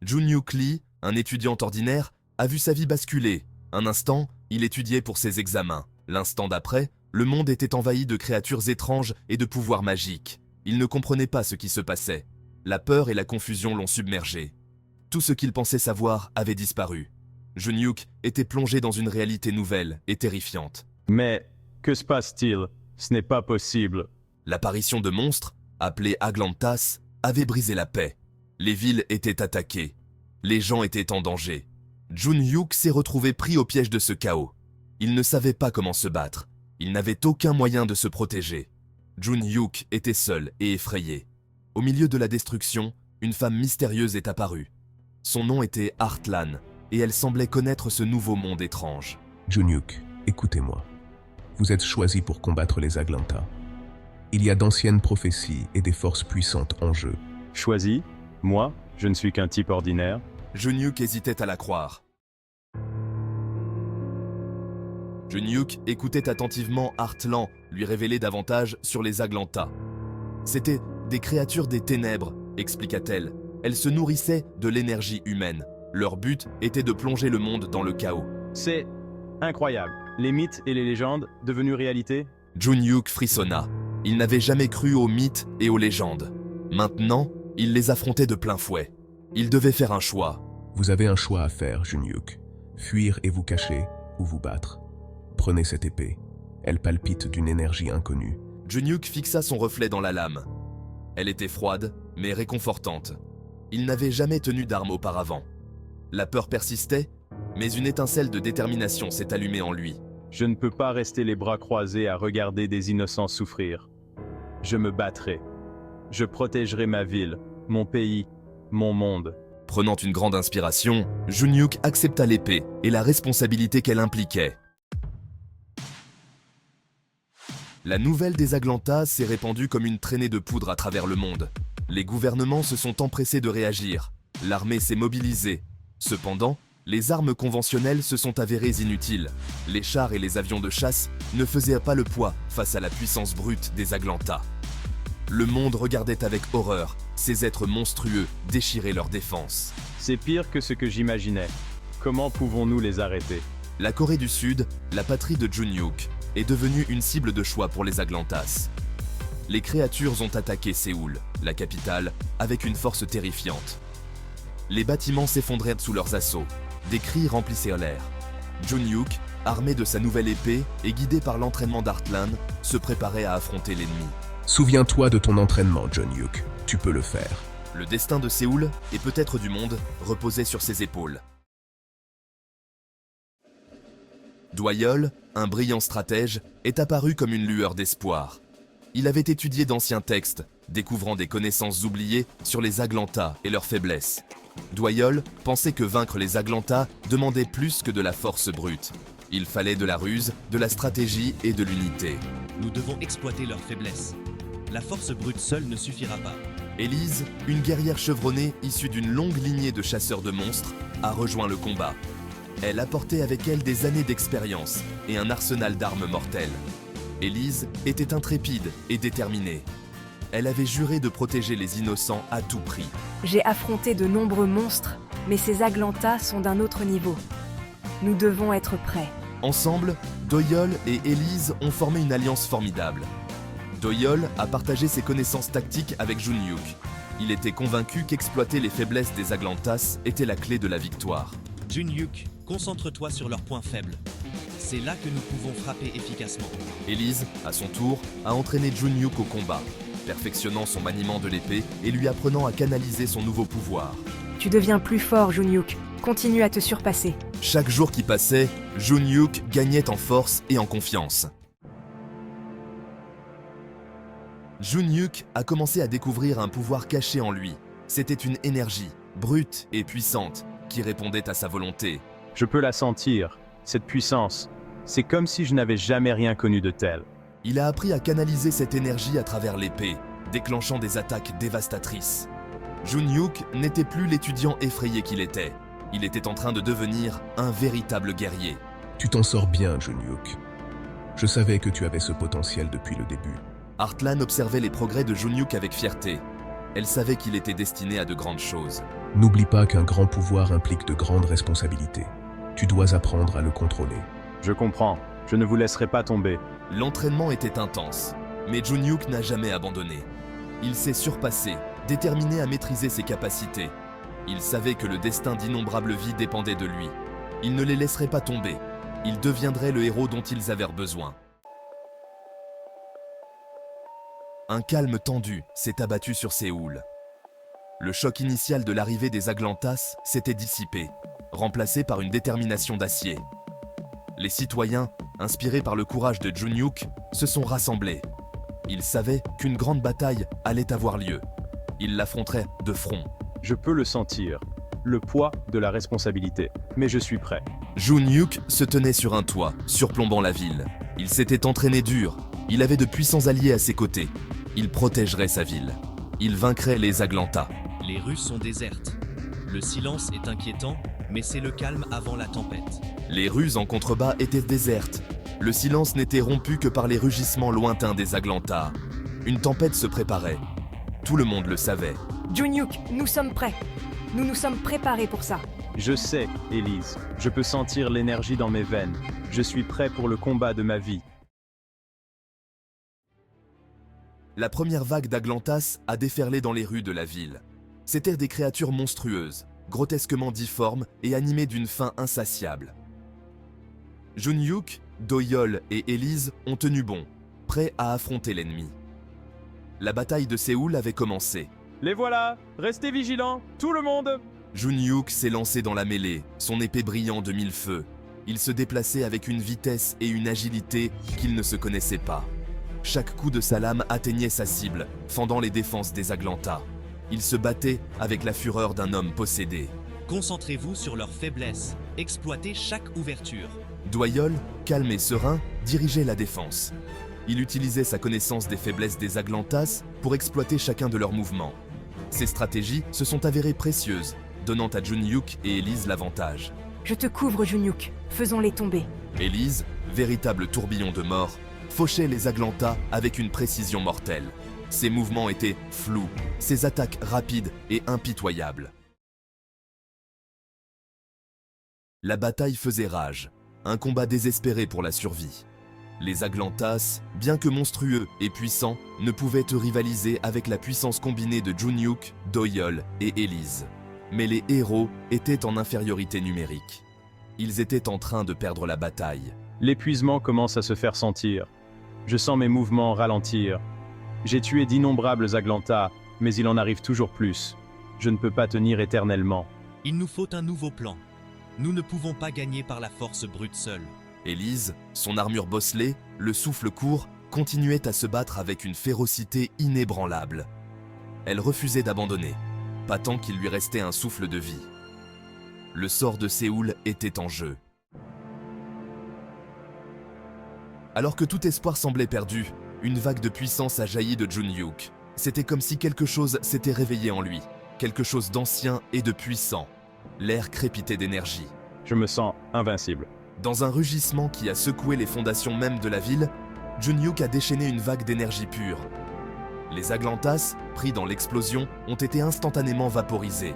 Junhyuk Lee, un étudiant ordinaire, a vu sa vie basculer. Un instant, il étudiait pour ses examens. L'instant d'après, le monde était envahi de créatures étranges et de pouvoirs magiques. Il ne comprenait pas ce qui se passait. La peur et la confusion l'ont submergé. Tout ce qu'il pensait savoir avait disparu. Junhyuk était plongé dans une réalité nouvelle et terrifiante. Mais que se passe-t-il? Ce n'est pas possible. L'apparition de monstres, appelés Aglantas, avait brisé la paix. Les villes étaient attaquées. Les gens étaient en danger. Junhyuk s'est retrouvé pris au piège de ce chaos. Il ne savait pas comment se battre. Il n'avait aucun moyen de se protéger. Junhyuk était seul et effrayé. Au milieu de la destruction, une femme mystérieuse est apparue. Son nom était Heartlan, et elle semblait connaître ce nouveau monde étrange. Junhyuk, écoutez-moi. Vous êtes choisi pour combattre les Aglantas. Il y a d'anciennes prophéties et des forces puissantes en jeu. Choisi? Moi, je ne suis qu'un type ordinaire. Junhyuk hésitait à la croire. Junhyuk écoutait attentivement Heartlan lui révéler davantage sur les Aglantas. C'étaient des créatures des ténèbres, expliqua-t-elle. Elles se nourrissaient de l'énergie humaine. Leur but était de plonger le monde dans le chaos. C'est incroyable. Les mythes et les légendes devenus réalité? Junhyuk frissonna. Il n'avait jamais cru aux mythes et aux légendes. Maintenant, il les affrontait de plein fouet. Il devait faire un choix. Vous avez un choix à faire, Junhyuk. Fuir et vous cacher, ou vous battre. Prenez cette épée. Elle palpite d'une énergie inconnue. Junhyuk fixa son reflet dans la lame. Elle était froide, mais réconfortante. Il n'avait jamais tenu d'arme auparavant. La peur persistait, mais une étincelle de détermination s'est allumée en lui. Je ne peux pas rester les bras croisés à regarder des innocents souffrir. Je me battrai. Je protégerai ma ville, mon pays, mon monde. Prenant une grande inspiration, Junhyuk accepta l'épée et la responsabilité qu'elle impliquait. La nouvelle des Aglantas s'est répandue comme une traînée de poudre à travers le monde. Les gouvernements se sont empressés de réagir. L'armée s'est mobilisée. Cependant, les armes conventionnelles se sont avérées inutiles. Les chars et les avions de chasse ne faisaient pas le poids face à la puissance brute des Aglantas. Le monde regardait avec horreur ces êtres monstrueux déchirer leurs défenses. C'est pire que ce que j'imaginais. Comment pouvons-nous les arrêter? La Corée du Sud, la patrie de Junhyuk, est devenue une cible de choix pour les Aglantas. Les créatures ont attaqué Séoul, la capitale, avec une force terrifiante. Les bâtiments s'effondrèrent sous leurs assauts. Des cris remplissaient l'air. Junhyuk, armé de sa nouvelle épée et guidé par l'entraînement d'Heartlan, se préparait à affronter l'ennemi. Souviens-toi de ton entraînement, Junhyuk. Tu peux le faire. Le destin de Séoul, et peut-être du monde, reposait sur ses épaules. Doyeol, un brillant stratège, est apparu comme une lueur d'espoir. Il avait étudié d'anciens textes, découvrant des connaissances oubliées sur les Aglantas et leurs faiblesses. Doyeol pensait que vaincre les Aglantas demandait plus que de la force brute. Il fallait de la ruse, de la stratégie et de l'unité. Nous devons exploiter leurs faiblesses. La force brute seule ne suffira pas. Élise, une guerrière chevronnée issue d'une longue lignée de chasseurs de monstres, a rejoint le combat. Elle apportait avec elle des années d'expérience et un arsenal d'armes mortelles. Élise était intrépide et déterminée. Elle avait juré de protéger les innocents à tout prix. J'ai affronté de nombreux monstres, mais ces Aglantas sont d'un autre niveau. Nous devons être prêts. Ensemble, Doyeol et Élise ont formé une alliance formidable. Doyeol a partagé ses connaissances tactiques avec Junhyuk. Il était convaincu qu'exploiter les faiblesses des Aglantas était la clé de la victoire. Junhyuk, concentre-toi sur leurs points faibles. C'est là que nous pouvons frapper efficacement. Élise, à son tour, a entraîné Junhyuk au combat, perfectionnant son maniement de l'épée et lui apprenant à canaliser son nouveau pouvoir. Tu deviens plus fort, Junhyuk. Continue à te surpasser. Chaque jour qui passait, Junhyuk gagnait en force et en confiance. Junhyuk a commencé à découvrir un pouvoir caché en lui. C'était une énergie, brute et puissante, qui répondait à sa volonté. Je peux la sentir, cette puissance. C'est comme si je n'avais jamais rien connu de tel. Il a appris à canaliser cette énergie à travers l'épée, déclenchant des attaques dévastatrices. Junhyuk n'était plus l'étudiant effrayé qu'il était. Il était en train de devenir un véritable guerrier. Tu t'en sors bien, Junhyuk. Je savais que tu avais ce potentiel depuis le début. Heartlan observait les progrès de Junhyuk avec fierté. Elle savait qu'il était destiné à de grandes choses. N'oublie pas qu'un grand pouvoir implique de grandes responsabilités. Tu dois apprendre à le contrôler. Je comprends. Je ne vous laisserai pas tomber. L'entraînement était intense, mais Junyuk n'a jamais abandonné. Il s'est surpassé, déterminé à maîtriser ses capacités. Il savait que le destin d'innombrables vies dépendait de lui. Il ne les laisserait pas tomber. Il deviendrait le héros dont ils avaient besoin. Un calme tendu s'est abattu sur Séoul. Le choc initial de l'arrivée des Aglantas s'était dissipé, remplacé par une détermination d'acier. Les citoyens, inspirés par le courage de Junyuk, se sont rassemblés. Ils savaient qu'une grande bataille allait avoir lieu. Ils l'affronteraient de front. Je peux le sentir. Le poids de la responsabilité. Mais je suis prêt. Junyuk se tenait sur un toit, surplombant la ville. Il s'était entraîné dur. Il avait de puissants alliés à ses côtés. Il protégerait sa ville. Il vaincrait les Aglantas. Les rues sont désertes. Le silence est inquiétant, mais c'est le calme avant la tempête. Les rues en contrebas étaient désertes. Le silence n'était rompu que par les rugissements lointains des Aglantas. Une tempête se préparait. Tout le monde le savait. Junyuk, nous sommes prêts. Nous nous sommes préparés pour ça. Je sais, Élise. Je peux sentir l'énergie dans mes veines. Je suis prêt pour le combat de ma vie. La première vague d'Aglantas a déferlé dans les rues de la ville. C'étaient des créatures monstrueuses, grotesquement difformes et animées d'une faim insatiable. Junyuk, Doyeol et Élise ont tenu bon, prêts à affronter l'ennemi. La bataille de Séoul avait commencé. Les voilà. Restez vigilants, tout le monde. Junyuk s'est lancé dans la mêlée, son épée brillant de mille feux. Il se déplaçait avec une vitesse et une agilité qu'il ne se connaissait pas. Chaque coup de sa lame atteignait sa cible, fendant les défenses des Aglantas. Il se battait avec la fureur d'un homme possédé. Concentrez-vous sur leurs faiblesses. Exploitez chaque ouverture. Doyeol, calme et serein, dirigeait la défense. Il utilisait sa connaissance des faiblesses des Aglantas pour exploiter chacun de leurs mouvements. Ces stratégies se sont avérées précieuses, donnant à Junyuk et Élise l'avantage. Je te couvre, Junyuk. Faisons-les tomber. Élise, véritable tourbillon de mort, fauchait les Aglantas avec une précision mortelle. Ses mouvements étaient flous, ses attaques rapides et impitoyables. La bataille faisait rage, un combat désespéré pour la survie. Les Aglantas, bien que monstrueux et puissants, ne pouvaient rivaliser avec la puissance combinée de Junyuk, Doyeol et Élise. Mais les héros étaient en infériorité numérique. Ils étaient en train de perdre la bataille. L'épuisement commence à se faire sentir. Je sens mes mouvements ralentir. J'ai tué d'innombrables Aglantas, mais il en arrive toujours plus. Je ne peux pas tenir éternellement. Il nous faut un nouveau plan. Nous ne pouvons pas gagner par la force brute seule. Élise, son armure bosselée, le souffle court, continuait à se battre avec une férocité inébranlable. Elle refusait d'abandonner, pas tant qu'il lui restait un souffle de vie. Le sort de Séoul était en jeu. Alors que tout espoir semblait perdu, une vague de puissance a jailli de Junyuk. C'était comme si quelque chose s'était réveillé en lui, quelque chose d'ancien et de puissant. L'air crépitait d'énergie. Je me sens invincible. Dans un rugissement qui a secoué les fondations même de la ville, Junyuk a déchaîné une vague d'énergie pure. Les Aglantas, pris dans l'explosion, ont été instantanément vaporisés.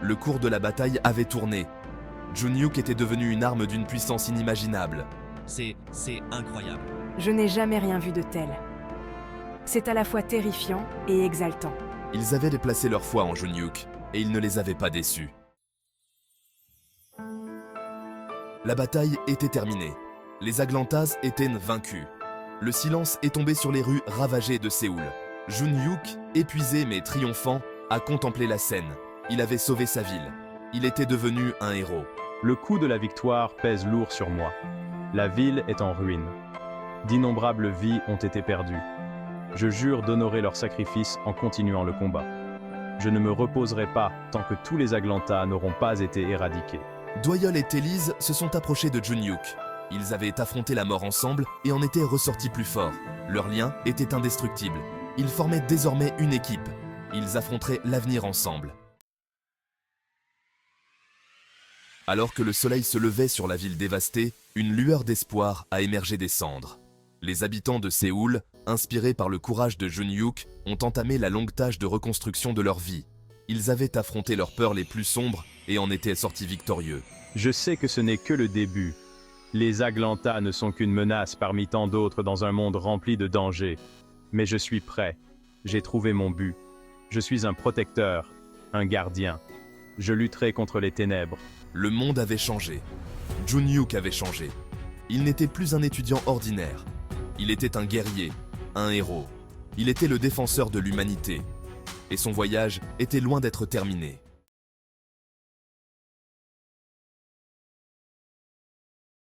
Le cours de la bataille avait tourné. Junyuk était devenu une arme d'une puissance inimaginable. C'est incroyable. Je n'ai jamais rien vu de tel. C'est à la fois terrifiant et exaltant. Ils avaient déplacé leur foi en Junyuk, et ils ne les avaient pas déçus. La bataille était terminée. Les Aglantas étaient vaincus. Le silence est tombé sur les rues ravagées de Séoul. Junyuk, épuisé mais triomphant, a contemplé la scène. Il avait sauvé sa ville. Il était devenu un héros. Le coup de la victoire pèse lourd sur moi. La ville est en ruine. D'innombrables vies ont été perdues. Je jure d'honorer leur sacrifice en continuant le combat. Je ne me reposerai pas tant que tous les Aglantas n'auront pas été éradiqués. Doyeol et Élise se sont approchés de Junyuk. Ils avaient affronté la mort ensemble et en étaient ressortis plus forts. Leur lien était indestructible. Ils formaient désormais une équipe. Ils affronteraient l'avenir ensemble. Alors que le soleil se levait sur la ville dévastée, une lueur d'espoir a émergé des cendres. Les habitants de Séoul, Inspirés par le courage de Jun-Hyuk, ont entamé la longue tâche de reconstruction de leur vie. Ils avaient affronté leurs peurs les plus sombres et en étaient sortis victorieux. Je sais que ce n'est que le début. Les Atlanta ne sont qu'une menace parmi tant d'autres dans un monde rempli de dangers. Mais je suis prêt. J'ai trouvé mon but. Je suis un protecteur, un gardien. Je lutterai contre les ténèbres. Le monde avait changé. Jun-Hyuk avait changé. Il n'était plus un étudiant ordinaire. Il était un guerrier, un héros. Il était le défenseur de l'humanité. Et son voyage était loin d'être terminé.